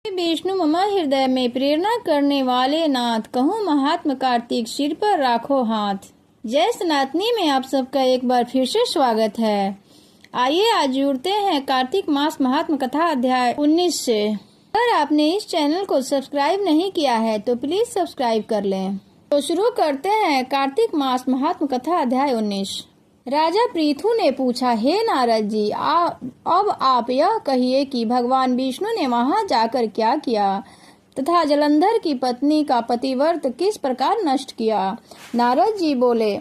विष्णु मम हृदय में प्रेरणा करने वाले नाथ, कहूँ महात्मा कार्तिक सिर पर राखो हाथ। जय सनातनी में आप सबका एक बार फिर से स्वागत है। आइए आज जुड़ते हैं कार्तिक मास महात्मा कथा अध्याय 19 से। अगर आपने इस चैनल को सब्सक्राइब नहीं किया है तो प्लीज सब्सक्राइब कर लें। तो शुरू करते हैं कार्तिक मास महात्मा कथा अध्याय 19। राजा पृथु ने पूछा, हे नारद जी, अब आप यह कहिए कि भगवान विष्णु ने वहां जाकर क्या किया तथा जलंधर की पत्नी का पतिव्रत किस प्रकार नष्ट किया। नारद जी बोले,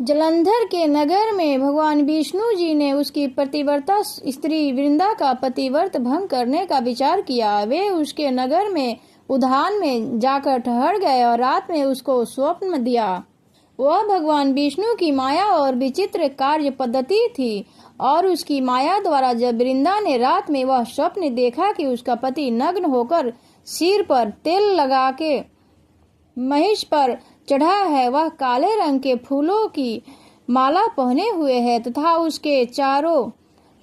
जलंधर के नगर में भगवान विष्णु जी ने उसकी पतिव्रता स्त्री वृंदा का पतिव्रत भंग करने का विचार किया। वे उसके नगर में उद्यान में जाकर ठहर गए और रात में उसको स्वप्न दिया। वह भगवान विष्णु की माया और विचित्र कार्य पद्धति थी और उसकी माया द्वारा जब वृंदा ने रात में वह स्वप्न देखा कि उसका पति नग्न होकर सिर पर तेल लगा के महिष पर चढ़ा है, वह काले रंग के फूलों की माला पहने हुए है तथा उसके चारों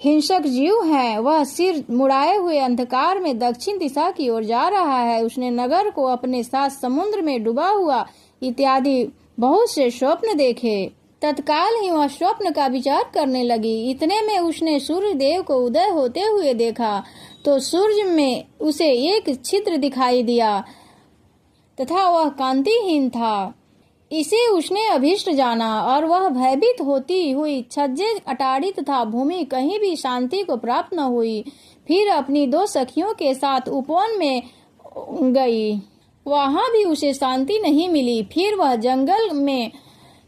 हिंसक जीव हैं, वह सिर मुड़ाए हुए अंधकार में दक्षिण दिशा की ओर जा रहा है, उसने नगर को अपने साथ समुद्र में डूबा हुआ इत्यादि बहुत से स्वप्न देखे। तत्काल ही वह स्वप्न का विचार करने लगी। इतने में उसने सूर्य देव को उदय होते हुए देखा तो सूर्य में उसे एक छिद्र दिखाई दिया तथा वह कांतिहीन था। इसे उसने अभीष्ट जाना और वह भयभीत होती हुई छज्जे, अटारी तथा भूमि कहीं भी शांति को प्राप्त न हुई। फिर अपनी दो सखियों के साथ उपवन में गई, वहां भी उसे शांति नहीं मिली। फिर वह जंगल में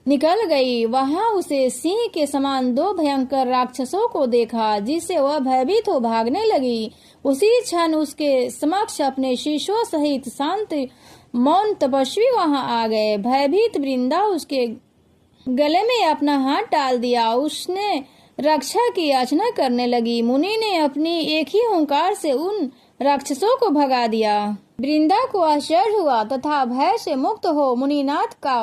निकल गई, वहां उसे सिंह के समान दो भयंकर राक्षसों को देखा जिससे वह भयभीत हो भागने लगी। उसी क्षण उसके समक्ष अपने शिष्यों सहित शांत मौन तपस्वी वहां आ गए। भयभीत वृंदा उसके गले में अपना हाथ डाल दिया, उसने रक्षा की याचना करने लगी। मुनि ने अपनी एक ही हुंकार से उन राक्षसों को भगा दिया। वृंदा को आश्चर्य हुआ तथा भय से मुक्त हो मुनिनाथ का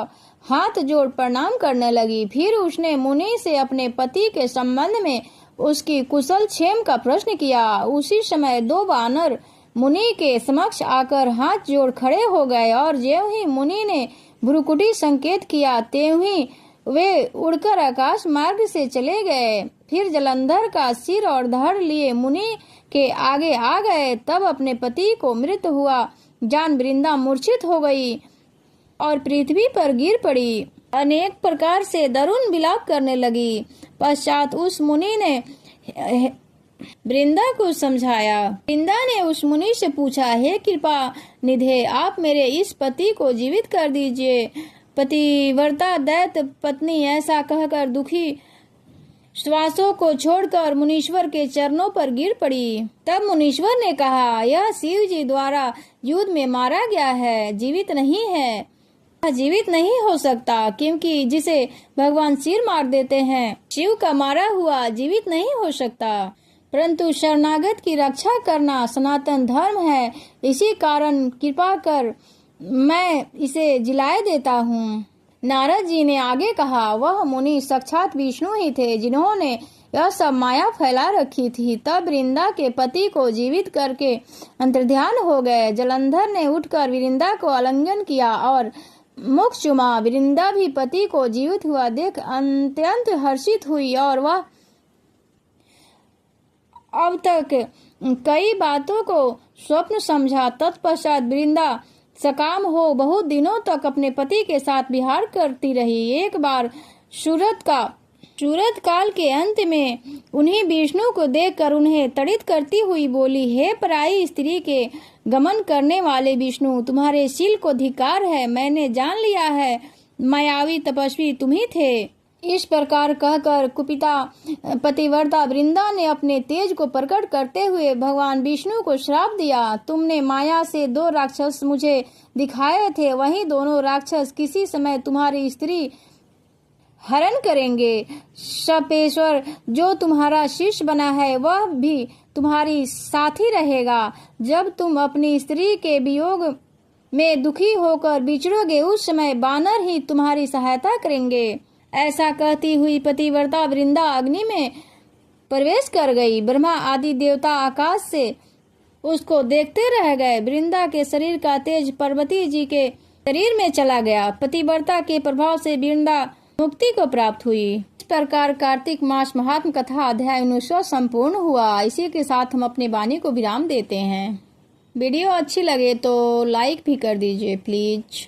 हाथ जोड़ प्रणाम करने लगी। फिर उसने मुनि से अपने पति के संबंध में उसकी कुशल क्षेम का प्रश्न किया। उसी समय दो वानर मुनि के समक्ष आकर हाथ जोड़ खड़े हो गए और ज्यों ही मुनि ने भ्रुकुटी संकेत किया त्यों ही वे उड़कर आकाश मार्ग से चले गए। फिर जलंधर का सिर और धड़ लिए मुनि के आगे आ गए। तब अपने पति को मृत हुआ जान वृंदा मूर्छित हो गई और पृथ्वी पर गिर पड़ी, अनेक प्रकार से दारुण विलाप करने लगी। पश्चात उस मुनि ने वृंदा को समझाया। वृंदा ने उस मुनि से पूछा, हे कृपा निधे, आप मेरे इस पति को जीवित कर दीजिए। पतिव्रता दैत्य पत्नी ऐसा कहकर दुखी श्वासों को छोड़कर मुनीश्वर के चरणों पर गिर पड़ी। तब मुनीश्वर ने कहा, यह शिव जी द्वारा युद्ध में मारा गया है, जीवित नहीं है। जीवित नहीं हो सकता क्योंकि जिसे भगवान सिर मार देते हैं, शिव का मारा हुआ जीवित नहीं हो सकता। परंतु शरणागत की रक्षा करना सनातन धर्म है, इसी कारण कृपा कर मैं इसे जिलाए देता हूँ। नारद जी ने आगे कहा, वह मुनि साक्षात विष्णु ही थे जिन्होंने यह सब माया फैला रखी थी। तब वृंदा के पति को जीवित करके अंतर्ध्यान हो गए। जलंधर ने उठकर वृंदा को आलिंगन किया और मुख चुमा। वृंदा भी पति को जीवित हुआ देख अत्यंत हर्षित हुई और वह अब तक कई बातों को स्वप्न समझा। तत्पश्चात वृंदा सकाम हो बहुत दिनों तक अपने पति के साथ विहार करती रही। एक बार शूरत काल के अंत में उन्हीं विष्णु को देखकर उन्हें तड़ित करती हुई बोली, हे पराई स्त्री के गमन करने वाले विष्णु, तुम्हारे शील को धिक्कार है। मैंने जान लिया है मायावी तपस्वी तुम ही थे। इस प्रकार कहकर कुपिता पतिव्रता वृंदा ने अपने तेज को प्रकट करते हुए भगवान विष्णु को श्राप दिया। तुमने माया से दो राक्षस मुझे दिखाए थे, वही दोनों राक्षस किसी समय तुम्हारी स्त्री हरण करेंगे। शपेश्वर जो तुम्हारा शिष्य बना है वह भी तुम्हारी साथी रहेगा। जब तुम अपनी स्त्री के वियोग में दुखी होकर बिछड़ोगे उस समय वानर ही तुम्हारी सहायता करेंगे। ऐसा कहती हुई पतिव्रता वृंदा अग्नि में प्रवेश कर गई। ब्रह्मा आदि देवता आकाश से उसको देखते रह गए। वृंदा के शरीर का तेज पार्वती जी के शरीर में चला गया। पतिव्रता के प्रभाव से वृंदा मुक्ति को प्राप्त हुई। इस प्रकार कार्तिक मास महात्म कथा अध्याय 19 संपूर्ण हुआ। इसी के साथ हम अपने वाणी को विराम देते हैं। वीडियो अच्छी लगे तो लाइक भी कर दीजिए प्लीज।